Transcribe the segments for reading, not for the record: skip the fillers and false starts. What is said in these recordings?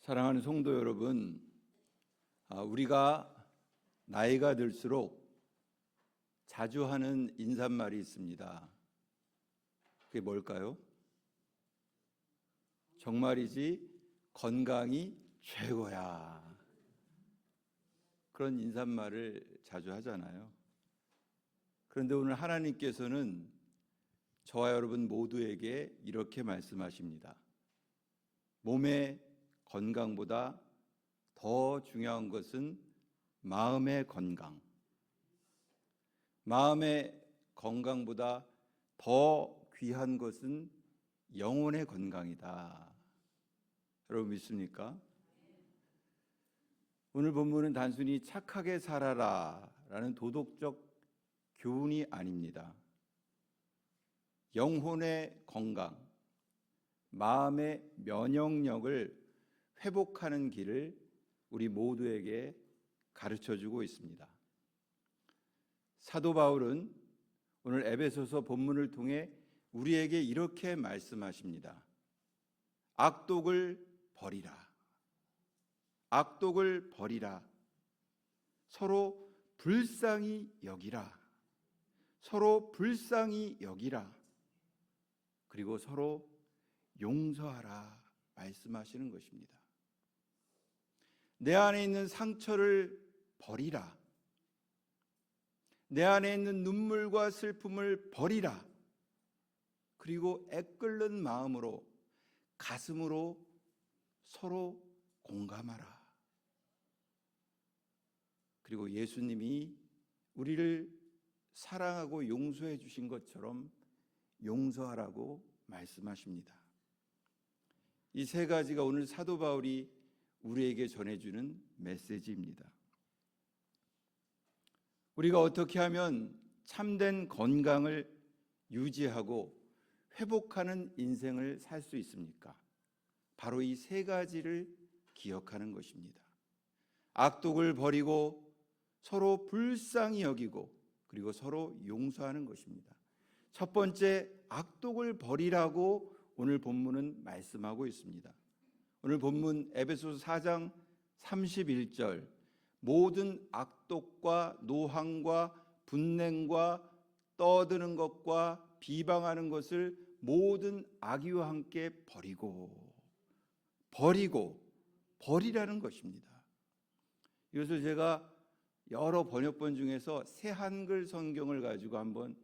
사랑하는 성도 여러분, 우리가 나이가 들수록 자주 하는 인사말이 있습니다. 그게 뭘까요? 정말이지 건강이 최고야. 그런 인사말을 자주 하잖아요. 그런데 오늘 하나님께서는 저와 여러분 모두에게 이렇게 말씀하십니다. 몸의 건강보다 더 중요한 것은 마음의 건강. 마음의 건강보다 더 귀한 것은 영혼의 건강이다. 여러분 믿습니까? 오늘 본문은 단순히 착하게 살아라 라는 도덕적 교훈이 아닙니다. 영혼의 건강, 마음의 면역력을 회복하는 길을 우리 모두에게 가르쳐주고 있습니다. 사도 바울은 오늘 에베소서 본문을 통해 우리에게 이렇게 말씀하십니다. 악독을 버리라. 악독을 버리라. 서로 불쌍히 여기라. 서로 불쌍히 여기라. 그리고 서로 용서하라 말씀하시는 것입니다. 내 안에 있는 상처를 버리라. 내 안에 있는 눈물과 슬픔을 버리라. 그리고 애끓는 마음으로, 가슴으로 서로 공감하라. 그리고 예수님이 우리를 사랑하고 용서해 주신 것처럼 용서하라고 말씀하십니다. 이 세 가지가 오늘 사도 바울이 우리에게 전해주는 메시지입니다. 우리가 어떻게 하면 참된 건강을 유지하고 회복하는 인생을 살 수 있습니까? 바로 이 세 가지를 기억하는 것입니다. 악독을 버리고 서로 불쌍히 여기고 그리고 서로 용서하는 것입니다. 첫 번째, 악독을 버리라고 오늘 본문은 말씀하고 있습니다. 오늘 본문 에베소서 4장 31절, 모든 악독과 노함과 분냉과 떠드는 것과 비방하는 것을 모든 악의와 함께 버리라는 것입니다. 이것을 제가 여러 번역본 중에서 새 한글 성경을 가지고 한번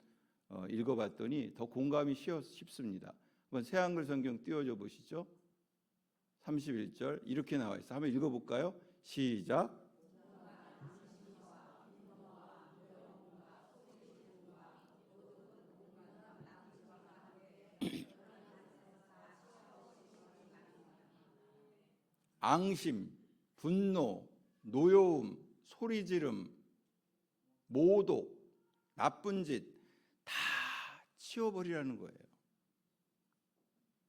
읽어봤더니 더 공감이 쉽습니다. 한번 새 한글 성경 띄워줘 보시죠. 31절 이렇게 나와 있어요. 한번 읽어볼까요? 시작. 앙심, 분노, 노여움, 소리지름, 모독, 나쁜 짓 다 치워버리라는 거예요.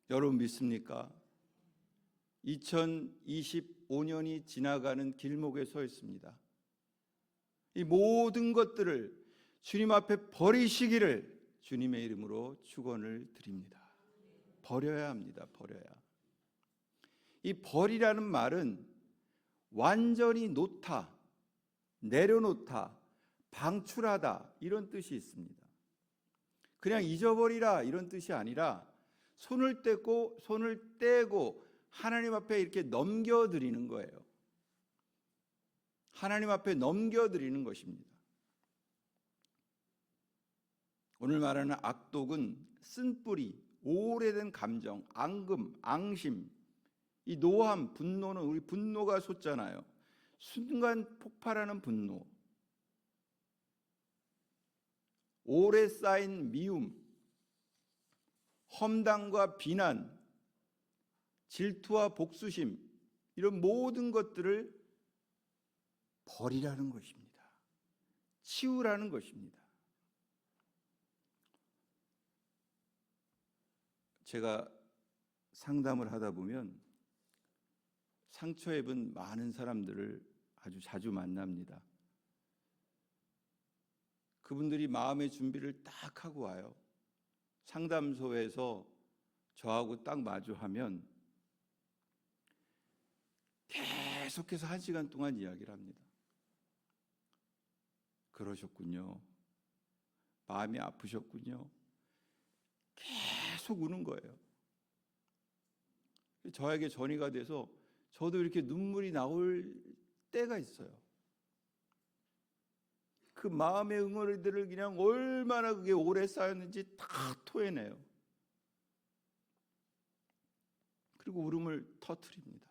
여러분 믿습니까? 2025년이 지나가는 길목에 서 있습니다. 이 모든 것들을 주님 앞에 버리시기를 주님의 이름으로 축원을 드립니다. 버려야 합니다. 버려야. 이 버리라는 말은 완전히 놓다, 내려놓다, 방출하다 이런 뜻이 있습니다. 그냥 잊어버리라 이런 뜻이 아니라 손을 떼고 하나님 앞에 이렇게 넘겨드리는 거예요. 하나님 앞에 넘겨드리는 것입니다. 오늘 말하는 악독은 쓴뿌리, 오래된 감정, 앙금, 앙심, 이 노함, 분노는 우리 분노가 솟잖아요. 순간 폭발하는 분노, 오래 쌓인 미움, 험담과 비난, 질투와 복수심 이런 모든 것들을 버리라는 것입니다. 치우라는 것입니다. 제가 상담을 하다 보면 상처 입은 많은 사람들을 아주 자주 만납니다. 그분들이 마음의 준비를 딱 하고 와요. 상담소에서 저하고 딱 마주하면 계속해서 1시간 동안 이야기를 합니다. 그러셨군요. 마음이 아프셨군요. 계속 우는 거예요. 저에게 전이가 돼서 저도 이렇게 눈물이 나올 때가 있어요. 그 마음의 응어리들을 그냥 얼마나 그게 오래 쌓였는지 다 토해내요. 그리고 울음을 터뜨립니다.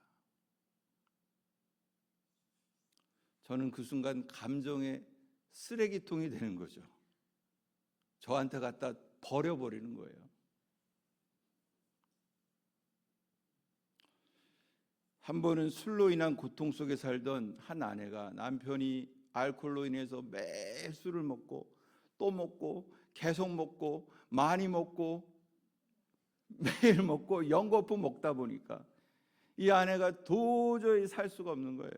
저는 그 순간 감정의 쓰레기통이 되는 거죠. 저한테 갖다 버려버리는 거예요. 한 번은 술로 인한 고통 속에 살던 한 아내가 남편이 알코올로 인해서 매일 술을 먹고 또 먹고 계속 먹고 많이 먹고 매일 먹고 연거푸 먹다 보니까 이 아내가 도저히 살 수가 없는 거예요.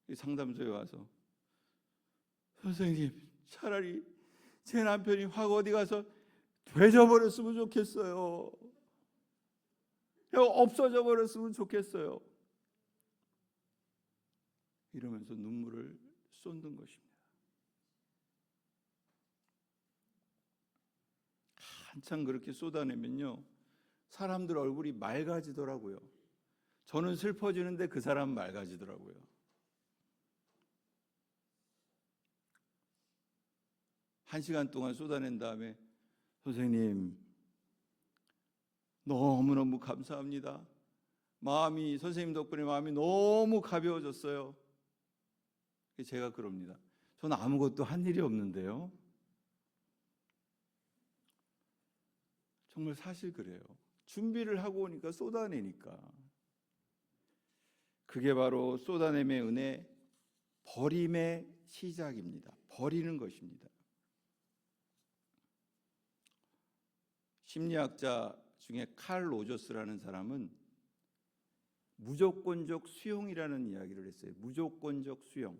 이 상담소에 와서 선생님, 차라리 제 남편이 확 어디 가서 되져버렸으면 좋겠어요. 없어져 버렸으면 좋겠어요. 이러면서 눈물을 쏟는 것입니다. 한참 그렇게 쏟아내면요, 사람들 얼굴이 맑아지더라고요. 저는 슬퍼지는데 그 사람은 맑아지더라고요. 한 시간 동안 쏟아낸 다음에 선생님, 너무너무 감사합니다. 선생님 덕분에 마음이 너무 가벼워졌어요. 제가 그럽니다. 저는 아무것도 한 일이 없는데요. 정말 사실 그래요. 준비를 하고 오니까 쏟아내니까. 그게 바로 쏟아냄의 은혜, 버림의 시작입니다. 버리는 것입니다. 심리학자 중에 칼 로저스라는 사람은 무조건적 수용이라는 이야기를 했어요. 무조건적 수용.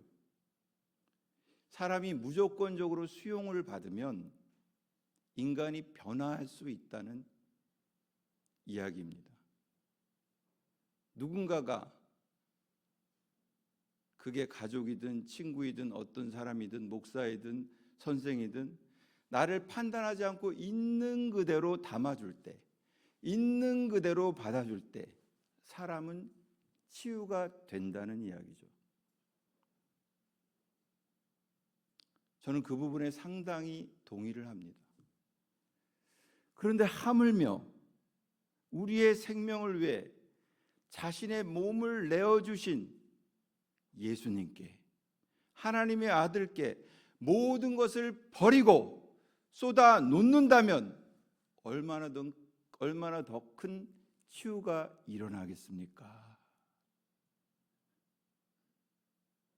사람이 무조건적으로 수용을 받으면 인간이 변화할 수 있다는 이야기입니다. 누군가가, 그게 가족이든 친구이든 어떤 사람이든 목사이든 선생이든 나를 판단하지 않고 있는 그대로 담아줄 때, 있는 그대로 받아줄 때 사람은 치유가 된다는 이야기죠. 저는 그 부분에 상당히 동의를 합니다. 그런데 하물며 우리의 생명을 위해 자신의 몸을 내어주신 예수님께, 하나님의 아들께 모든 것을 버리고 쏟아 놓는다면 얼마나 더 큰 치유가 일어나겠습니까?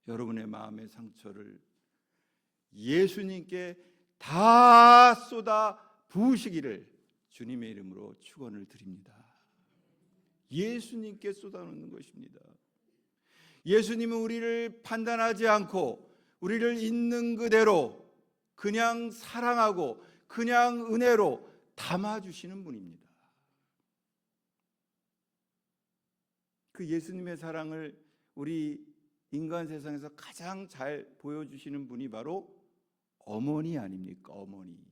여러분의 마음의 상처를 예수님께 다 쏟아 부으시기를 주님의 이름으로 축원을 드립니다. 예수님께 쏟아놓는 것입니다. 예수님은 우리를 판단하지 않고 우리를 있는 그대로 그냥 사랑하고 그냥 은혜로 담아주시는 분입니다. 그 예수님의 사랑을 우리 인간 세상에서 가장 잘 보여주시는 분이 바로 어머니 아닙니까? 어머니.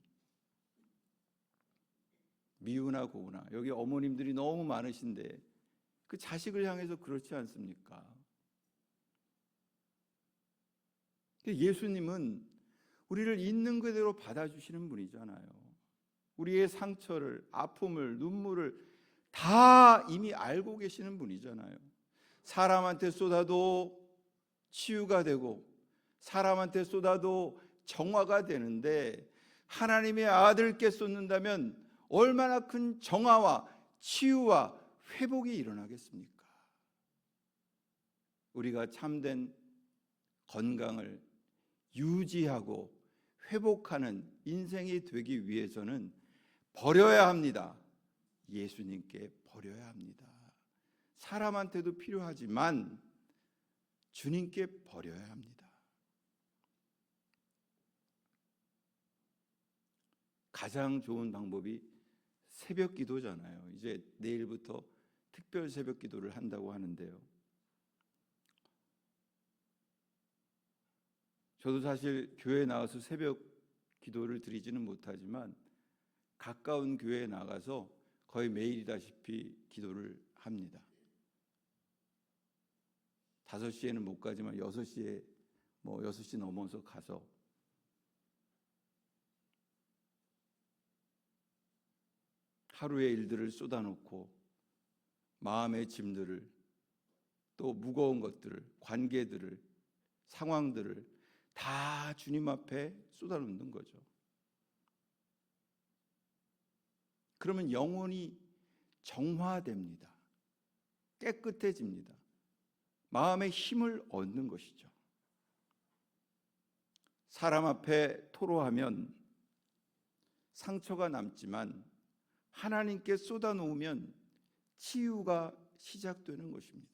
미우나 고우나 여기 어머님들이 너무 많으신데 그 자식을 향해서 그렇지 않습니까? 예수님은 우리를 있는 그대로 받아주시는 분이잖아요. 우리의 상처를, 아픔을, 눈물을 다 이미 알고 계시는 분이잖아요. 사람한테 쏟아도 치유가 되고 사람한테 쏟아도 정화가 되는데 하나님의 아들께 쏟는다면 얼마나 큰 정화와 치유와 회복이 일어나겠습니까? 우리가 참된 건강을 유지하고 회복하는 인생이 되기 위해서는 버려야 합니다. 예수님께 버려야 합니다. 사람한테도 필요하지만 주님께 버려야 합니다. 가장 좋은 방법이 새벽 기도잖아요. 이제 내일부터 특별 새벽 기도를 한다고 하는데요. 저도 사실 교회에 나가서 새벽 기도를 드리지는 못하지만 가까운 교회에 나가서 거의 매일이다시피 기도를 합니다. 5시에는 못 가지만 6시에 6시 넘어서 가서 하루의 일들을 쏟아놓고 마음의 짐들을, 또 무거운 것들을, 관계들을, 상황들을 다 주님 앞에 쏟아놓는 거죠. 그러면 영혼이 정화됩니다. 깨끗해집니다. 마음의 힘을 얻는 것이죠. 사람 앞에 토로하면 상처가 남지만 하나님께 쏟아놓으면 치유가 시작되는 것입니다.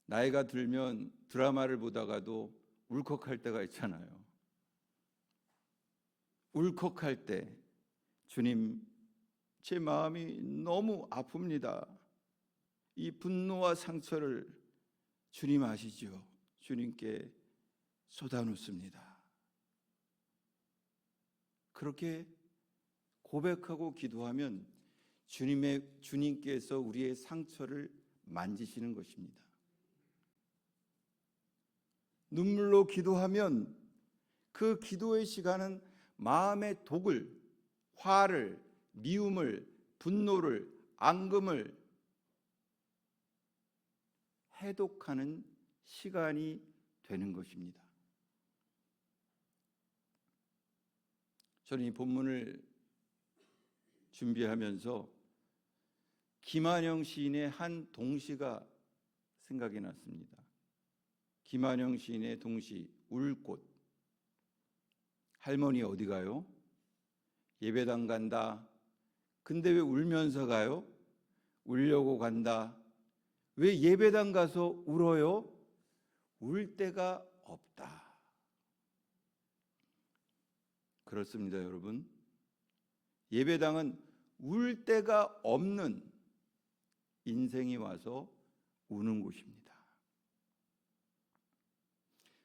나이가 들면 드라마를 보다가도 울컥할 때가 있잖아요. 울컥할 때 주님, 제 마음이 너무 아픕니다. 이 분노와 상처를 주님 아시죠? 주님께 쏟아놓습니다. 그렇게 고백하고 기도하면 주님께서 우리의 상처를 만지시는 것입니다. 눈물로 기도하면 그 기도의 시간은 마음의 독을, 화를, 미움을, 분노를, 앙금을 해독하는 시간이 되는 것입니다. 저는 이 본문을 준비하면서 김한영 시인의 한 동시가 생각이 났습니다. 김한영 시인의 동시 울꽃. 할머니 어디 가요? 예배당 간다. 근데 왜 울면서 가요? 울려고 간다. 왜 예배당 가서 울어요? 울 데가 없다. 그렇습니다, 여러분. 예배당은 울 데가 없는 인생이 와서 우는 곳입니다.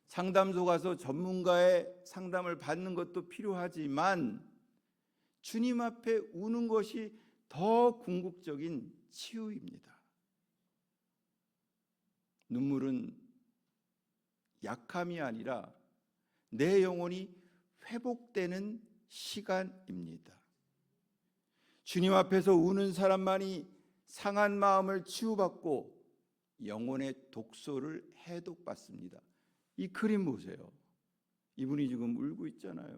상담소 가서 전문가의 상담을 받는 것도 필요하지만 주님 앞에 우는 것이 더 궁극적인 치유입니다. 눈물은 약함이 아니라 내 영혼이 회복되는 시간입니다. 주님 앞에서 우는 사람만이 상한 마음을 치유받고 영혼의 독소를 해독받습니다. 이 그림 보세요. 이분이 지금 울고 있잖아요.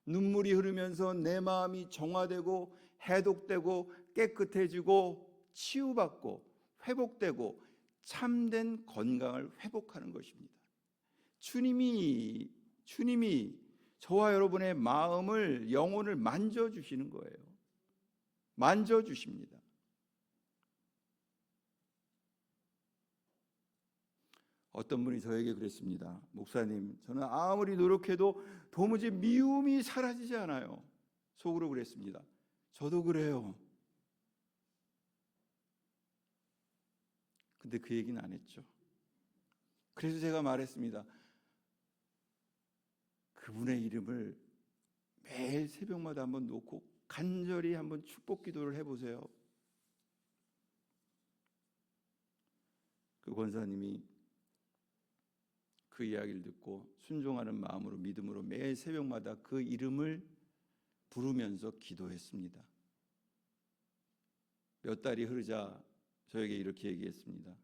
눈물이 흐르면서 내 마음이 정화되고 해독되고 깨끗해지고 치유받고 회복되고 참된 건강을 회복하는 것입니다. 주님이 저와 여러분의 마음을, 영혼을 만져주시는 거예요. 만져주십니다. 어떤 분이 저에게 그랬습니다. 목사님, 저는 아무리 노력해도 도무지 미움이 사라지지 않아요. 속으로 그랬습니다. 저도 그래요. 근데 그 얘기는 안 했죠. 그래서 제가 말했습니다. 그분의 이름을 매일 새벽마다 한번 놓고 간절히 한번 축복 기도를 해보세요. 그 권사님이 그 이야기를 듣고 순종하는 마음으로, 믿음으로 매일 새벽마다 그 이름을 부르면서 기도했습니다. 몇 달이 흐르자 저에게 이렇게 얘기했습니다.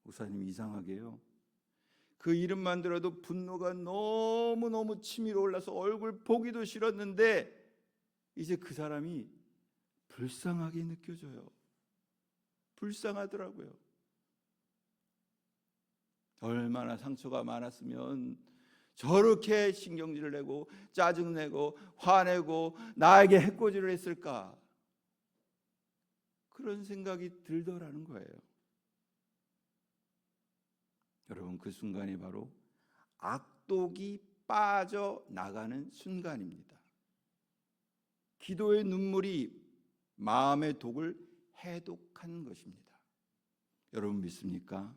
목사님, 이상하게요, 그 이름만 들어도 분노가 너무너무 치밀어 올라서 얼굴 보기도 싫었는데 이제 그 사람이 불쌍하게 느껴져요. 불쌍하더라고요. 얼마나 상처가 많았으면 저렇게 신경질을 내고 짜증내고 화내고 나에게 해코지를 했을까? 그런 생각이 들더라는 거예요. 여러분, 그 순간이 바로 악독이 빠져나가는 순간입니다. 기도의 눈물이 마음의 독을 해독한 것입니다. 여러분 믿습니까?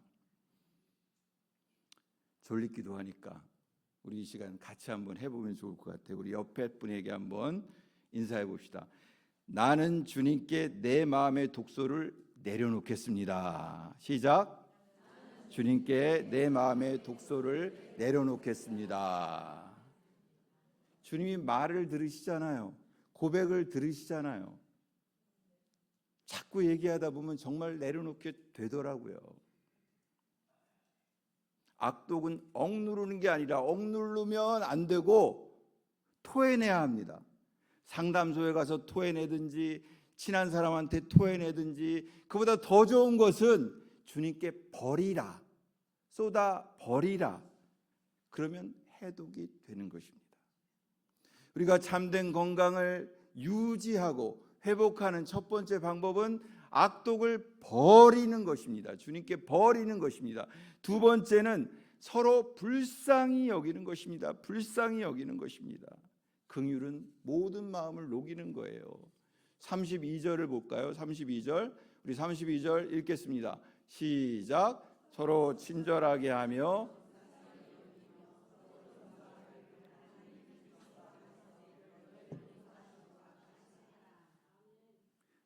졸립기도 하니까 우리 이 시간 같이 한번 해보면 좋을 것 같아요. 우리 옆에 분에게 한번 인사해 봅시다. 나는 주님께 내 마음의 독소를 내려놓겠습니다. 시작. 주님께 내 마음의 독소를 내려놓겠습니다. 주님이 말을 들으시잖아요. 고백을 들으시잖아요. 자꾸 얘기하다 보면 정말 내려놓게 되더라고요. 악독은 억누르는 게 아니라 억누르면 안 되고 토해내야 합니다. 상담소에 가서 토해내든지 친한 사람한테 토해내든지, 그보다 더 좋은 것은 주님께 버리라, 쏟아 버리라. 그러면 해독이 되는 것입니다. 우리가 참된 건강을 유지하고 회복하는 첫 번째 방법은 악독을 버리는 것입니다. 주님께 버리는 것입니다. 두 번째는 서로 불쌍히 여기는 것입니다. 불쌍히 여기는 것입니다. 긍휼은 모든 마음을 녹이는 거예요. 32절을 볼까요? 32절. 우리 32절 읽겠습니다. 시작. 서로 친절하게 하며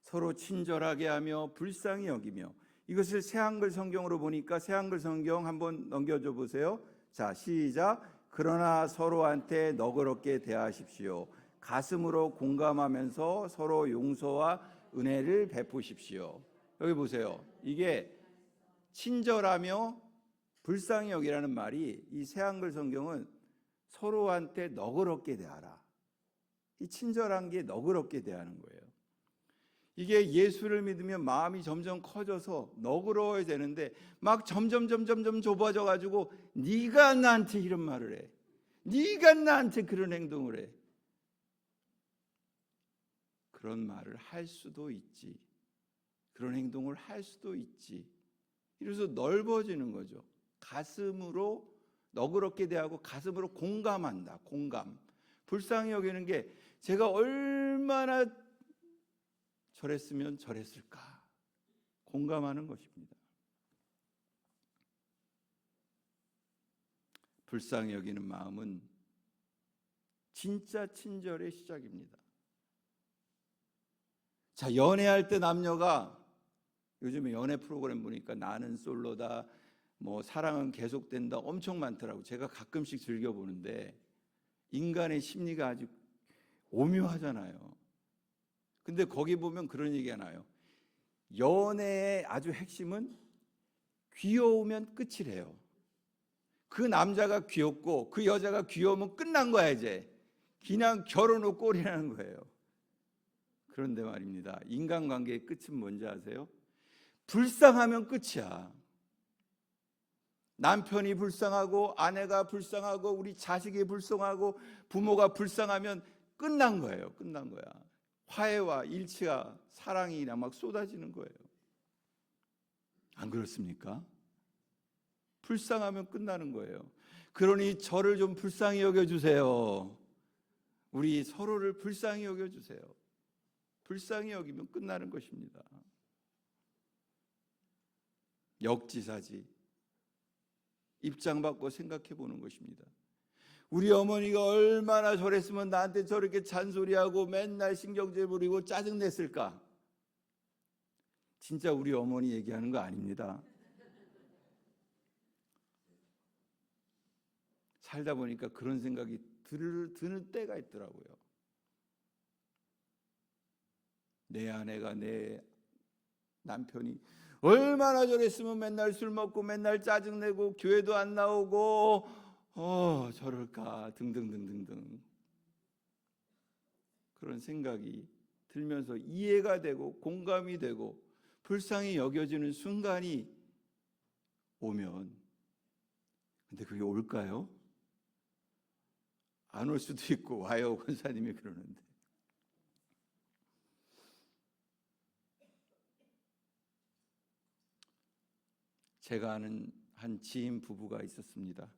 서로 친절하게 하며 불쌍히 여기며. 이것을 새한글 성경으로 보니까 새한글 성경 한번 넘겨줘 보세요. 자, 시작. 그러나 서로한테 너그럽게 대하십시오. 가슴으로 공감하면서 서로 용서와 은혜를 베푸십시오. 여기 보세요. 이게 친절하며 불쌍히 여기라는 말이, 이 새한글 성경은 서로한테 너그럽게 대하라. 이 친절한 게 너그럽게 대하는 거예요. 이게 예수를 믿으면 마음이 점점 커져서 너그러워야 되는데 막 점점 좁아져 가지고 네가 나한테 이런 말을 해, 네가 나한테 그런 행동을 해. 그런 말을 할 수도 있지, 그런 행동을 할 수도 있지. 이래서 넓어지는 거죠. 가슴으로 너그럽게 대하고 가슴으로 공감한다. 공감. 불쌍히 여기는 게 제가 얼마나 저랬으면 저랬을까 공감하는 것입니다. 불쌍히 여기는 마음은 진짜 친절의 시작입니다. 자, 연애할 때 남녀가, 요즘에 연애 프로그램 보니까 나는 솔로다, 뭐 사랑은 계속된다, 엄청 많더라고. 제가 가끔씩 즐겨보는데 인간의 심리가 아주 오묘하잖아요. 근데 거기 보면 그런 얘기가 나요. 연애의 아주 핵심은 귀여우면 끝이래요. 그 남자가 귀엽고 그 여자가 귀여우면 끝난 거야. 이제 그냥 결혼 후 꼴이라는 거예요. 그런데 말입니다, 인간관계의 끝은 뭔지 아세요? 불쌍하면 끝이야. 남편이 불쌍하고 아내가 불쌍하고 우리 자식이 불쌍하고 부모가 불쌍하면 끝난 거예요. 끝난 거야. 화해와 일치와 사랑이 막 쏟아지는 거예요. 안 그렇습니까? 불쌍하면 끝나는 거예요. 그러니 저를 좀 불쌍히 여겨주세요. 우리 서로를 불쌍히 여겨주세요. 불쌍히 여기면 끝나는 것입니다. 역지사지. 입장 바꿔 생각해 보는 것입니다. 우리 어머니가 얼마나 저랬으면 나한테 저렇게 잔소리하고 맨날 신경질 부리고 짜증냈을까? 진짜 우리 어머니 얘기하는 거 아닙니다. 살다 보니까 그런 생각이 드는 때가 있더라고요. 내 아내가, 내 남편이 얼마나 저랬으면 맨날 술 먹고 맨날 짜증내고 교회도 안 나오고 저럴까 등등등등등, 그런 생각이 들면서 이해가 되고 공감이 되고 불쌍히 여겨지는 순간이 오면, 근데 그게 올까요? 안 올 수도 있고 와요. 권사님이 그러는데. 제가 아는 한 지인 부부가 있었습니다.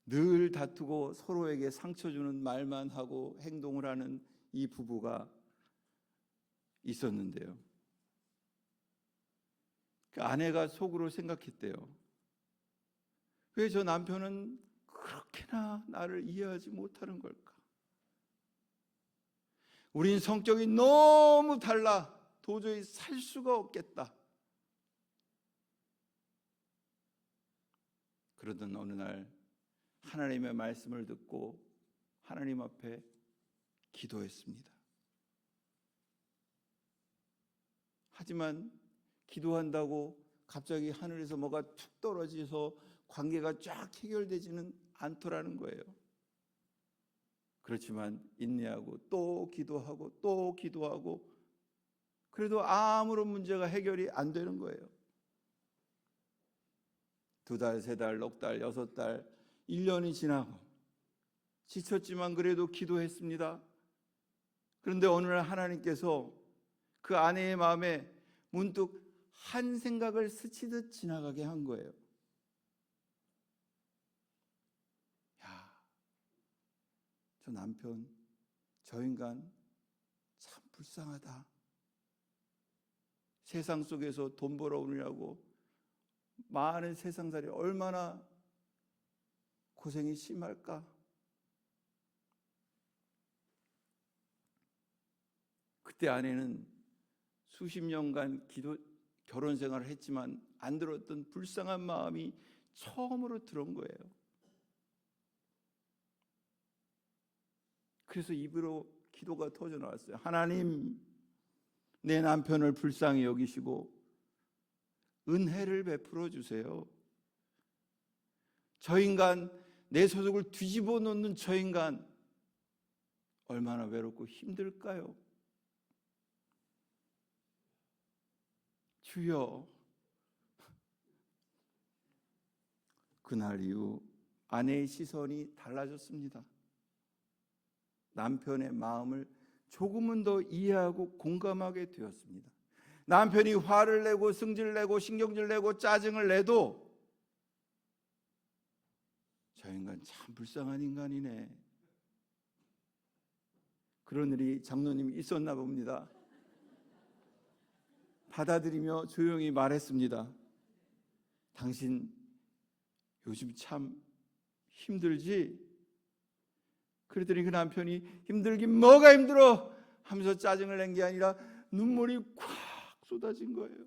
늘 다투고 서로에게 상처 주는 말만 하고 행동을 하는 이 부부가 있었는데요. 그 아내가 속으로 생각했대요. 왜 저 남편은 그렇게나 나를 이해하지 못하는 걸까? 우린 성격이 너무 달라. 도저히 살 수가 없겠다. 그러던 어느 날 하나님의 말씀을 듣고 하나님 앞에 기도했습니다. 하지만 기도한다고 갑자기 하늘에서 뭐가 툭 떨어져서 관계가 쫙 해결되지는 않더라는 거예요. 그렇지만 인내하고 또 기도하고 또 기도하고 그래도 아무런 문제가 해결이 안 되는 거예요. 2달, 3달, 넉 달, 6달, 1년이 지나고 지쳤지만 그래도 기도했습니다. 그런데 어느 날 하나님께서 그 아내의 마음에 문득 한 생각을 스치듯 지나가게 한 거예요. 야, 저 남편, 저 인간 참 불쌍하다. 세상 속에서 돈 벌어오느라고 많은 세상살이 얼마나 고생이 심할까? 그때 아내는 수십 년간 결혼 생활을 했지만 안 들었던 불쌍한 마음이 처음으로 들어온 거예요. 그래서 입으로 기도가 터져 나왔어요. 하나님, 내 남편을 불쌍히 여기시고 은혜를 베풀어 주세요. 저 인간, 내 소속을 뒤집어 놓는 저 인간 얼마나 외롭고 힘들까요? 주여. 그날 이후 아내의 시선이 달라졌습니다. 남편의 마음을 조금은 더 이해하고 공감하게 되었습니다. 남편이 화를 내고 승질을 내고 신경질 내고 짜증을 내도 저 인간 참 불쌍한 인간이네. 그런 일이 장로님이 있었나 봅니다. 받아들이며 조용히 말했습니다. 당신 요즘 참 힘들지? 그랬더니 그 남편이 힘들긴 뭐가 힘들어 하면서 짜증을 낸 게 아니라 눈물이 콱 쏟아진 거예요.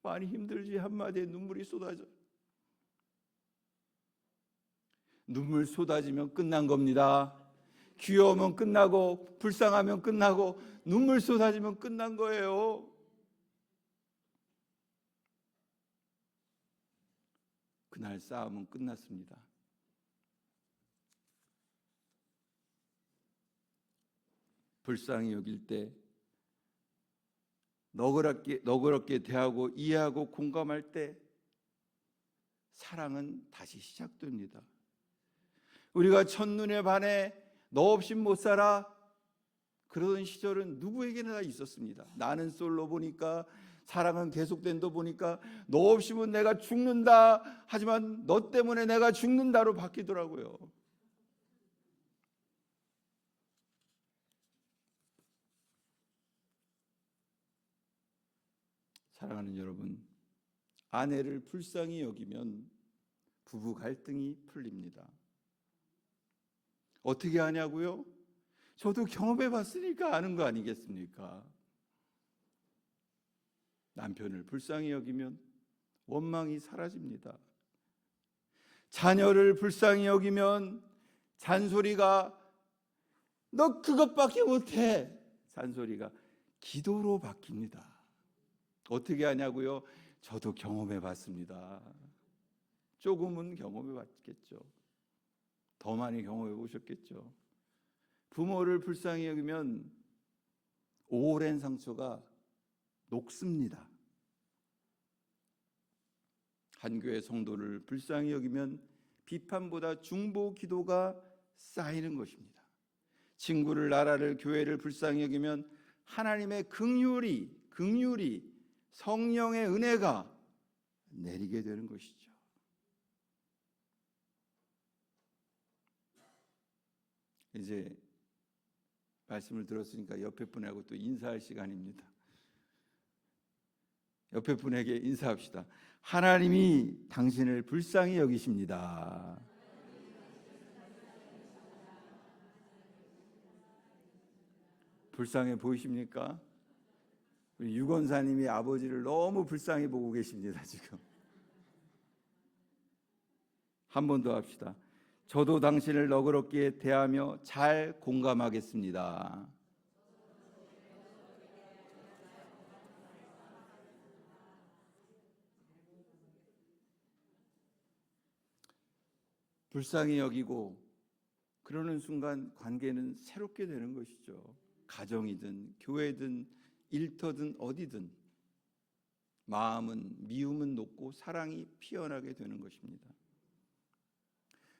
많이 힘들지 한마디에 눈물이 쏟아져. 눈물 쏟아지면 끝난 겁니다. 귀여우면 끝나고 불쌍하면 끝나고 눈물 쏟아지면 끝난 거예요. 그날 싸움은 끝났습니다. 불쌍히 여길 때 너그럽게 대하고 이해하고 공감할 때 사랑은 다시 시작됩니다. 우리가 첫눈에 반해 너 없이 못 살아 그러던 시절은 누구에게나 다 있었습니다. 나는 솔로 보니까 사랑은 계속된다 보니까 너 없이면 내가 죽는다 하지만 너 때문에 내가 죽는다로 바뀌더라고요. 사랑하는 여러분, 아내를 불쌍히 여기면 부부 갈등이 풀립니다. 어떻게 하냐고요? 저도 경험해 봤으니까 아는 거 아니겠습니까? 남편을 불쌍히 여기면 원망이 사라집니다. 자녀를 불쌍히 여기면 잔소리가 너 그것밖에 못해 잔소리가 기도로 바뀝니다. 어떻게 하냐고요? 저도 경험해 봤습니다. 조금은 경험해 봤겠죠. 더 많이 경험해 보셨겠죠. 부모를 불쌍히 여기면 오랜 상처가 녹습니다. 한 교회 성도를 불쌍히 여기면 비판보다 중보 기도가 쌓이는 것입니다. 친구를, 나라를, 교회를 불쌍히 여기면 하나님의 긍휼이 성령의 은혜가 내리게 되는 것이죠. 이제 말씀을 들었으니까 옆에 분하고 또 인사할 시간입니다. 옆에 분에게 인사합시다. 하나님이 당신을 불쌍히 여기십니다. 불쌍해 보이십니까? 우리 유건사님이 아버지를 너무 불쌍히 보고 계십니다. 지금 한 번 더 합시다. 저도 당신을 너그럽게 대하며 잘 공감하겠습니다. 불쌍히 여기고 그러는 순간 관계는 새롭게 되는 것이죠. 가정이든 교회든 일터든 어디든 마음은 미움은 녹고 사랑이 피어나게 되는 것입니다.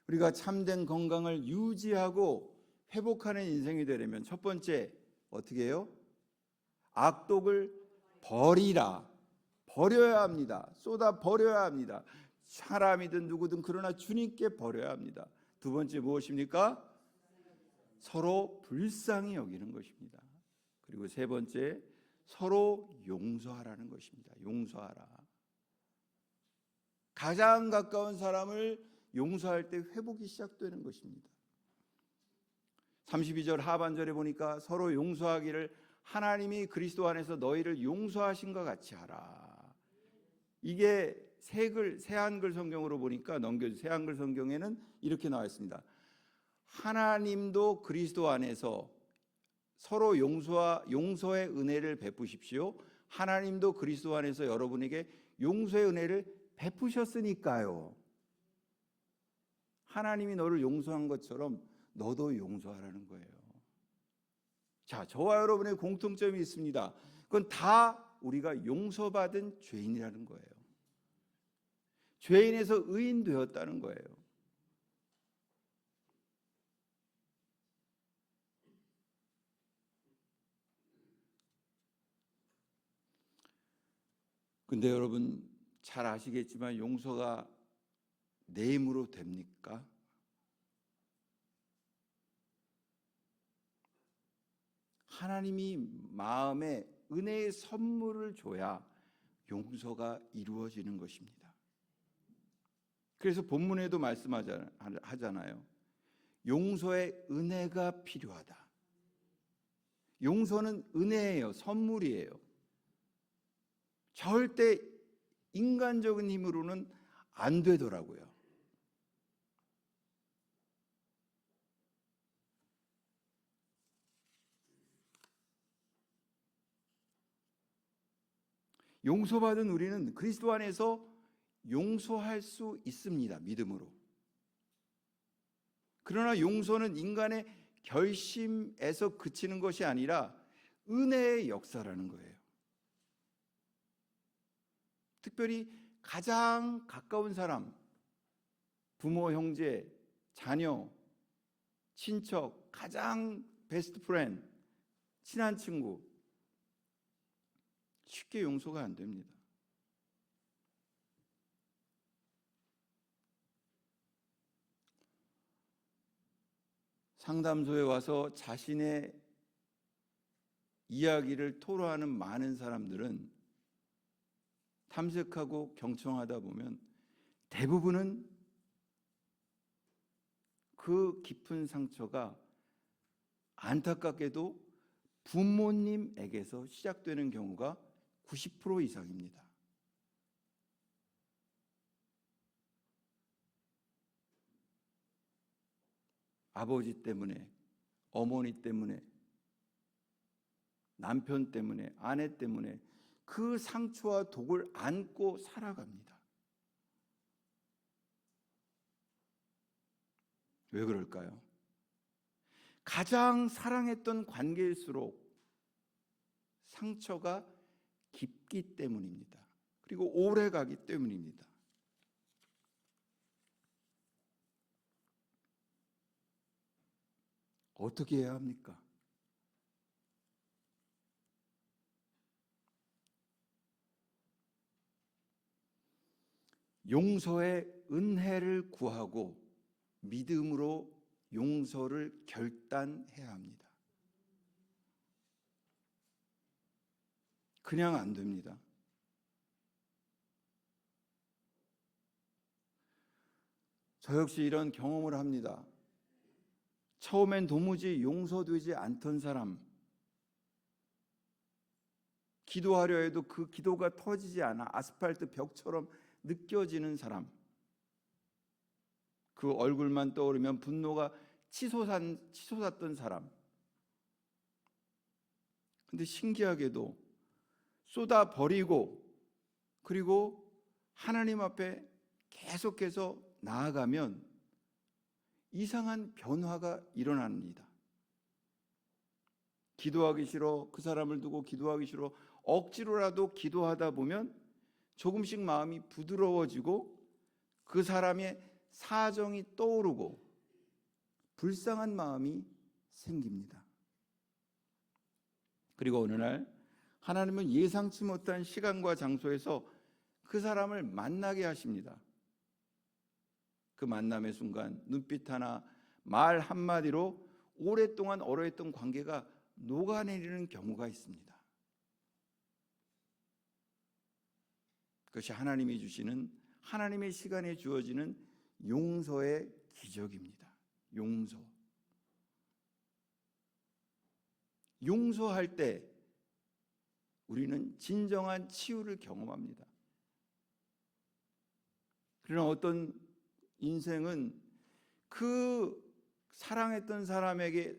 우리가 참된 건강을 유지하고 회복하는 인생이 되려면 첫 번째 어떻게 해요? 악독을 버리라. 버려야 합니다. 쏟아 버려야 합니다. 사람이든 누구든 그러나 주님께 버려야 합니다. 두 번째 무엇입니까? 서로 불쌍히 여기는 것입니다. 그리고 세 번째 서로 용서하라는 것입니다. 용서하라. 가장 가까운 사람을 용서할 때 회복이 시작되는 것입니다. 32절 하반절에 보니까 서로 용서하기를 하나님이 그리스도 안에서 너희를 용서하신 것 같이 하라. 이게 새 한글 성경으로 보니까 새 한글 성경에는 이렇게 나와 있습니다. 하나님도 그리스도 안에서 서로 용서의 은혜를 베푸십시오. 하나님도 그리스도 안에서 여러분에게 용서의 은혜를 베푸셨으니까요. 하나님이 너를 용서한 것처럼 너도 용서하라는 거예요. 자, 저와 여러분의 공통점이 있습니다. 그건 다 우리가 용서받은 죄인이라는 거예요. 죄인에서 의인 되었다는 거예요. 근데 여러분 잘 아시겠지만 용서가 내 힘으로 됩니까? 하나님이 마음에 은혜의 선물을 줘야 용서가 이루어지는 것입니다. 그래서 본문에도 말씀하잖아요. 용서의 은혜가 필요하다. 용서는 은혜예요. 선물이에요. 절대 인간적인 힘으로는 안 되더라고요. 용서받은 우리는 그리스도 안에서 용서할 수 있습니다. 믿음으로. 그러나 용서는 인간의 결심에서 그치는 것이 아니라 은혜의 역사라는 거예요. 특별히 가장 가까운 사람, 부모, 형제, 자녀, 친척, 가장 베스트 프렌드, 친한 친구, 쉽게 용서가 안 됩니다. 상담소에 와서 자신의 이야기를 토로하는 많은 사람들은 탐색하고 경청하다 보면 대부분은 그 깊은 상처가 안타깝게도 부모님에게서 시작되는 경우가 90% 이상입니다. 아버지 때문에, 어머니 때문에, 남편 때문에, 아내 때문에 그 상처와 독을 안고 살아갑니다. 왜 그럴까요? 가장 사랑했던 관계일수록 상처가 깊기 때문입니다. 그리고 오래 가기 때문입니다. 어떻게 해야 합니까? 용서의 은혜를 구하고 믿음으로 용서를 결단해야 합니다. 그냥 안 됩니다. 저 역시 이런 경험을 합니다. 처음엔 도무지 용서되지 않던 사람, 기도하려 해도 그 기도가 터지지 않아 아스팔트 벽처럼 느껴지는 사람, 그 얼굴만 떠오르면 분노가 치솟았던 사람. 근데 신기하게도 쏟아버리고 그리고 하나님 앞에 계속해서 나아가면 이상한 변화가 일어납니다. 기도하기 싫어, 그 사람을 두고 기도하기 싫어, 억지로라도 기도하다 보면 조금씩 마음이 부드러워지고 그 사람의 사정이 떠오르고 불쌍한 마음이 생깁니다. 그리고 어느 날 하나님은 예상치 못한 시간과 장소에서 그 사람을 만나게 하십니다. 그 만남의 순간 눈빛 하나, 말 한마디로 오랫동안 얼어있던 관계가 녹아내리는 경우가 있습니다. 그것이 하나님이 주시는, 하나님의 시간에 주어지는 용서의 기적입니다. 용서할 때 우리는 진정한 치유를 경험합니다. 그러나 어떤 인생은 그 사랑했던 사람에게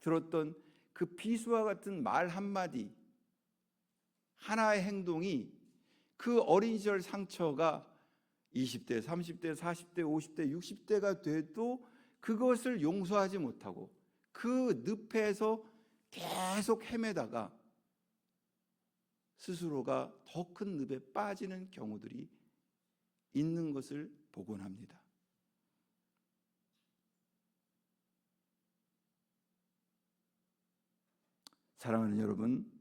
들었던 그 비수와 같은 말 한마디, 하나의 행동이 그 어린 시절 상처가 20대, 30대, 40대, 50대, 60대가 돼도 그것을 용서하지 못하고 그 늪에서 계속 헤매다가 스스로가 더 큰 늪에 빠지는 경우들이 있는 것을 보곤 합니다. 사랑하는 여러분,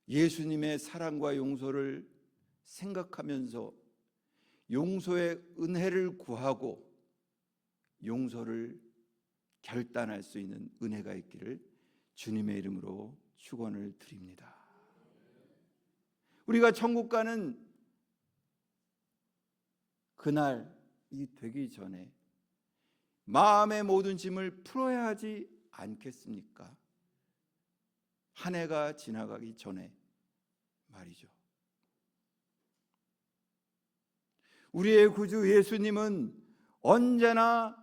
예수님의 사랑과 용서를 생각하면서 용서의 은혜를 구하고 용서를 결단할 수 있는 은혜가 있기를 주님의 이름으로 축원을 드립니다. 우리가 천국 가는 그날이 되기 전에 마음의 모든 짐을 풀어야 하지 않겠습니까? 한 해가 지나가기 전에 말이죠. 우리의 구주 예수님은 언제나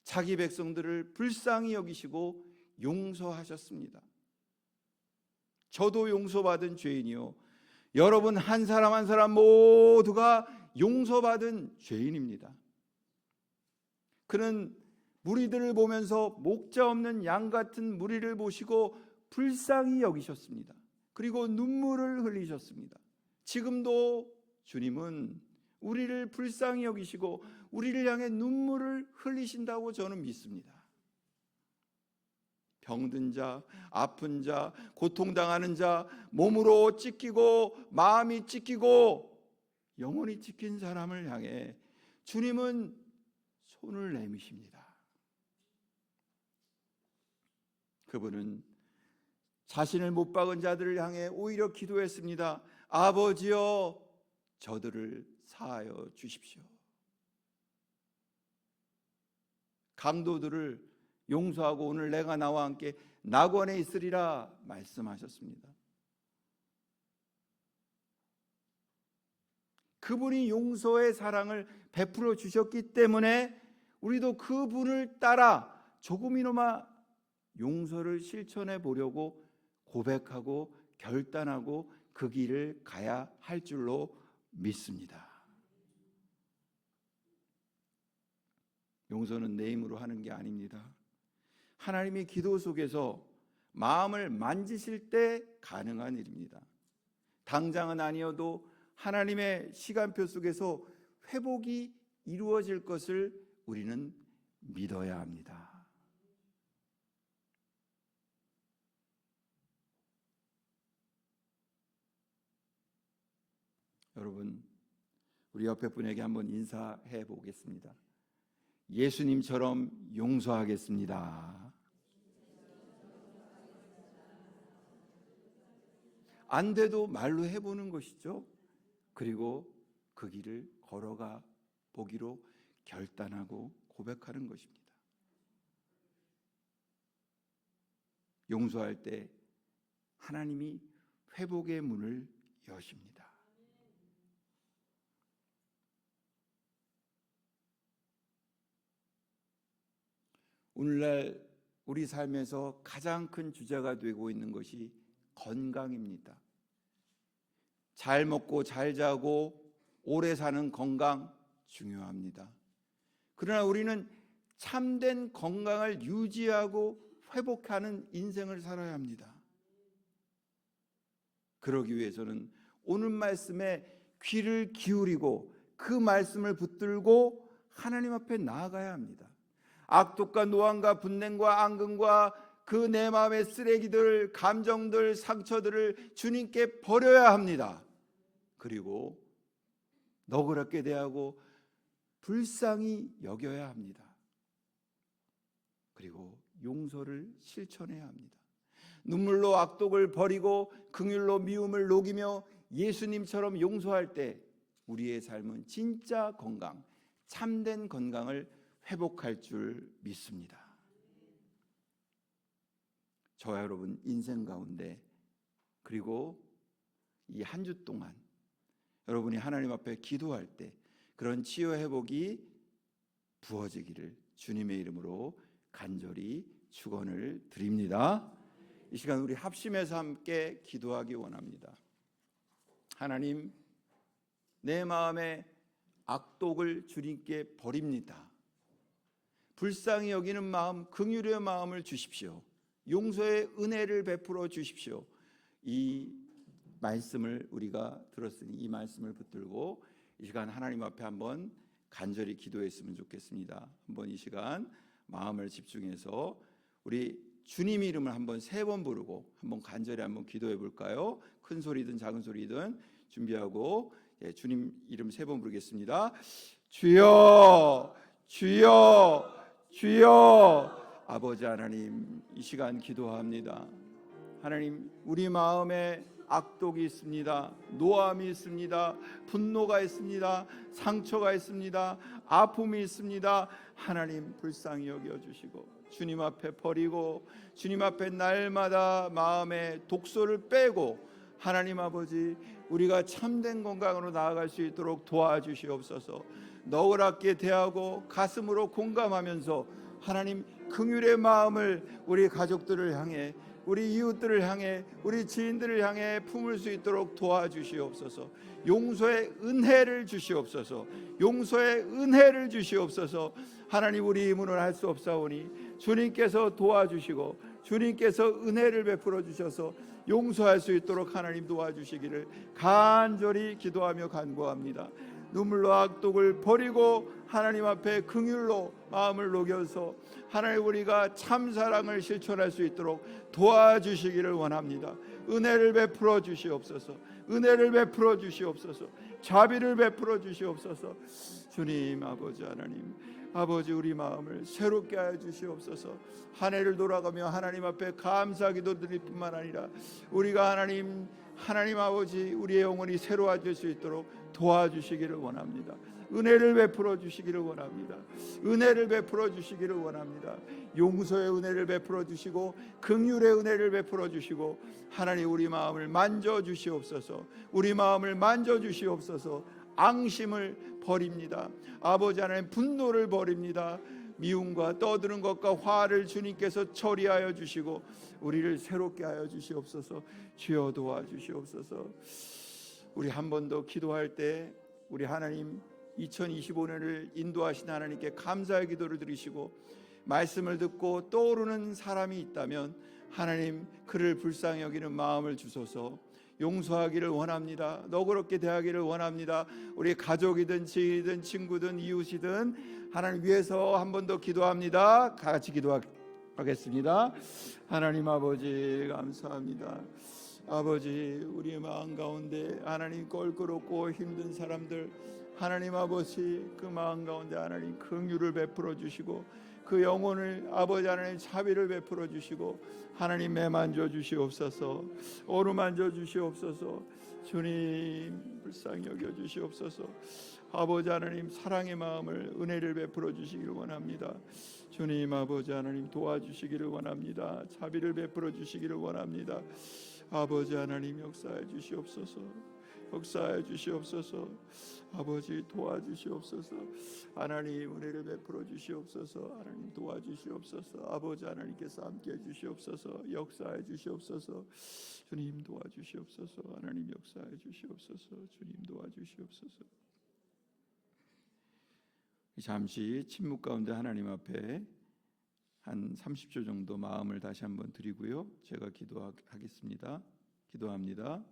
자기 백성들을 불쌍히 여기시고 용서하셨습니다. 저도 용서받은 죄인이요, 여러분 한 사람 한 사람 모두가 용서받은 죄인입니다. 그는 무리들을 보면서 목자 없는 양 같은 무리를 보시고 불쌍히 여기셨습니다. 그리고 눈물을 흘리셨습니다. 지금도 주님은 우리를 불쌍히 여기시고 우리를 향해 눈물을 흘리신다고 저는 믿습니다. 병든 자, 아픈 자, 고통당하는 자, 몸으로 찢기고 마음이 찢기고 영혼이 찢긴 사람을 향해 주님은 손을 내미십니다. 그분은 자신을 못 박은 자들을 향해 오히려 기도했습니다. 아버지여, 저들을 사하여 주십시오. 강도들을 용서하고 오늘 내가 나와 함께 낙원에 있으리라 말씀하셨습니다. 그분이 용서의 사랑을 베풀어 주셨기 때문에 우리도 그분을 따라 조금이나마 용서를 실천해 보려고 고백하고 결단하고 그 길을 가야 할 줄로 믿습니다. 용서는 내 힘으로 하는 게 아닙니다. 하나님이 기도 속에서 마음을 만지실 때 가능한 일입니다. 당장은 아니어도 하나님의 시간표 속에서 회복이 이루어질 것을 우리는 믿어야 합니다. 여러분, 우리 옆에 분에게 한번 인사해 보겠습니다. 예수님처럼 용서하겠습니다. 안 돼도 말로 해보는 것이죠. 그리고 그 길을 걸어가 보기로 결단하고 고백하는 것입니다. 용서할 때 하나님이 회복의 문을 여십니다. 오늘날 우리 삶에서 가장 큰 주제가 되고 있는 것이 건강입니다. 잘 먹고 잘 자고 오래 사는 건강 중요합니다. 그러나 우리는 참된 건강을 유지하고 회복하는 인생을 살아야 합니다. 그러기 위해서는 오늘 말씀에 귀를 기울이고 그 말씀을 붙들고 하나님 앞에 나아가야 합니다. 악독과 노함과 분냉과 앙금과 그 내 마음의 쓰레기들, 감정들, 상처들을 주님께 버려야 합니다. 그리고 너그럽게 대하고 불쌍히 여겨야 합니다. 그리고 용서를 실천해야 합니다. 눈물로 악독을 버리고 긍휼로 미움을 녹이며 예수님처럼 용서할 때 우리의 삶은 진짜 건강, 참된 건강을 회복할 줄 믿습니다. 저와 여러분 인생 가운데 그리고 이 한 주 동안 여러분이 하나님 앞에 기도할 때 그런 치유 회복이 부어지기를 주님의 이름으로 간절히 축원을 드립니다. 이 시간 우리 합심해서 함께 기도하기 원합니다. 하나님, 내 마음에 악독을 주님께 버립니다. 불쌍히 여기는 마음, 긍휼의 마음을 주십시오. 용서의 은혜를 베풀어 주십시오. 이 말씀을 우리가 들었으니 이 말씀을 붙들고 이 시간 하나님 앞에 한번 간절히 기도했으면 좋겠습니다. 한번 이 시간 마음을 집중해서 우리 주님 이름을 한번 3번 부르고 한번 간절히 한번 기도해 볼까요? 큰 소리든 작은 소리든 준비하고 주님 이름 3번 부르겠습니다. 주여, 주여, 주여. 아버지 하나님, 이 시간 기도합니다. 하나님, 우리 마음에 악독이 있습니다. 노함이 있습니다. 분노가 있습니다. 상처가 있습니다. 아픔이 있습니다. 하나님 불쌍히 여겨주시고 주님 앞에 버리고 주님 앞에 날마다 마음에 독소를 빼고 하나님 아버지, 우리가 참된 건강으로 나아갈 수 있도록 도와주시옵소서. 너그럽게 대하고 가슴으로 공감하면서 하나님 긍휼의 마음을 우리 가족들을 향해, 우리 이웃들을 향해, 우리 지인들을 향해 품을 수 있도록 도와주시옵소서. 용서의 은혜를 주시옵소서. 용서의 은혜를 주시옵소서. 하나님, 우리 힘으로는 할 수 없사오니 주님께서 도와주시고 주님께서 은혜를 베풀어 주셔서 용서할 수 있도록 하나님 도와주시기를 간절히 기도하며 간구합니다. 눈물로 악독을 버리고 하나님 앞에 긍휼로 마음을 녹여서 하나님 우리가 참 사랑을 실천할 수 있도록 도와주시기를 원합니다. 은혜를 베풀어 주시옵소서. 은혜를 베풀어 주시옵소서. 자비를 베풀어 주시옵소서. 주님 아버지 하나님, 아버지 우리 마음을 새롭게 하여 주시옵소서. 한 해를 돌아가며 하나님 앞에 감사 기도드릴 뿐만 아니라 우리가 하나님 아버지 우리의 영혼이 새로워질 수 있도록 도와주시기를 원합니다. 은혜를 베풀어 주시기를 원합니다. 은혜를 베풀어 주시기를 원합니다. 용서의 은혜를 베풀어 주시고 긍휼의 은혜를 베풀어 주시고 하나님 우리 마음을 만져 주시옵소서. 우리 마음을 만져 주시옵소서. 앙심을 버립니다. 아버지 하나님 분노를 버립니다. 미움과 떠드는 것과 화를 주님께서 처리하여 주시고 우리를 새롭게 하여 주시옵소서. 주여 도와주시옵소서. 우리 한 번 더 기도할 때 우리 하나님 2025년을 인도하신 하나님께 감사의 기도를 드리시고 말씀을 듣고 떠오르는 사람이 있다면 하나님 그를 불쌍히 여기는 마음을 주소서. 용서하기를 원합니다. 너그럽게 대하기를 원합니다. 우리 가족이든 지인이든 친구든 이웃이든 하나님 위해서 한 번 더 기도합니다. 같이 기도하겠습니다. 하나님 아버지 감사합니다. 아버지, 우리의 마음 가운데 하나님 껄끄럽고 힘든 사람들, 하나님 아버지, 그 마음 가운데 하나님 긍휼을 베풀어 주시고 그 영혼을 아버지 하나님 자비를 베풀어 주시고 하나님 매만져 주시옵소서. 어루만져 주시옵소서. 주님 불쌍히 여겨 주시옵소서. 아버지 하나님 사랑의 마음을, 은혜를 베풀어 주시기를 원합니다. 주님 아버지 하나님 도와주시기를 원합니다. 자비를 베풀어 주시기를 원합니다. 아버지 하나님 역사해 주시옵소서. 역사해 주시옵소서. 아버지 도와주시옵소서. 하나님 은혜를 베풀어 주시옵소서. 하나님 도와주시옵소서. 아버지 하나님께서 함께해 주시옵소서. 역사해 주시옵소서. 주님 도와주시옵소서. 하나님 역사해 주시옵소서. 주님 도와주시옵소서. 잠시 침묵 가운데 하나님 앞에 한 30초 정도 마음을 다시 한번 드리고요, 제가 기도하겠습니다. 기도합니다.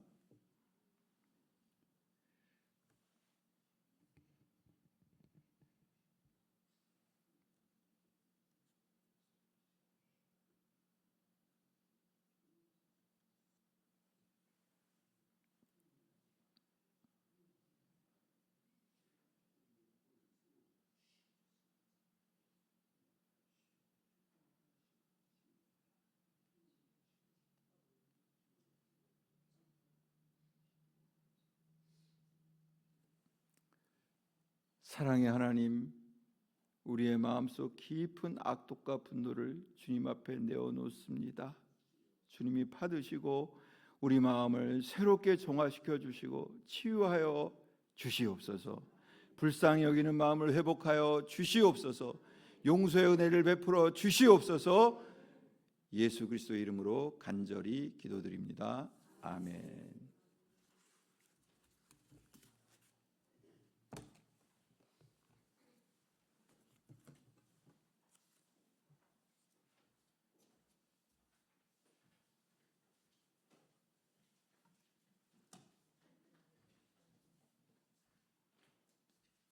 사랑의 하나님, 우리의 마음속 깊은 악독과 분노를 주님 앞에 내어놓습니다. 주님이 받으시고 우리 마음을 새롭게 정화시켜 주시고 치유하여 주시옵소서. 불쌍히 여기는 마음을 회복하여 주시옵소서. 용서의 은혜를 베풀어 주시옵소서. 예수 그리스도의 이름으로 간절히 기도드립니다. 아멘.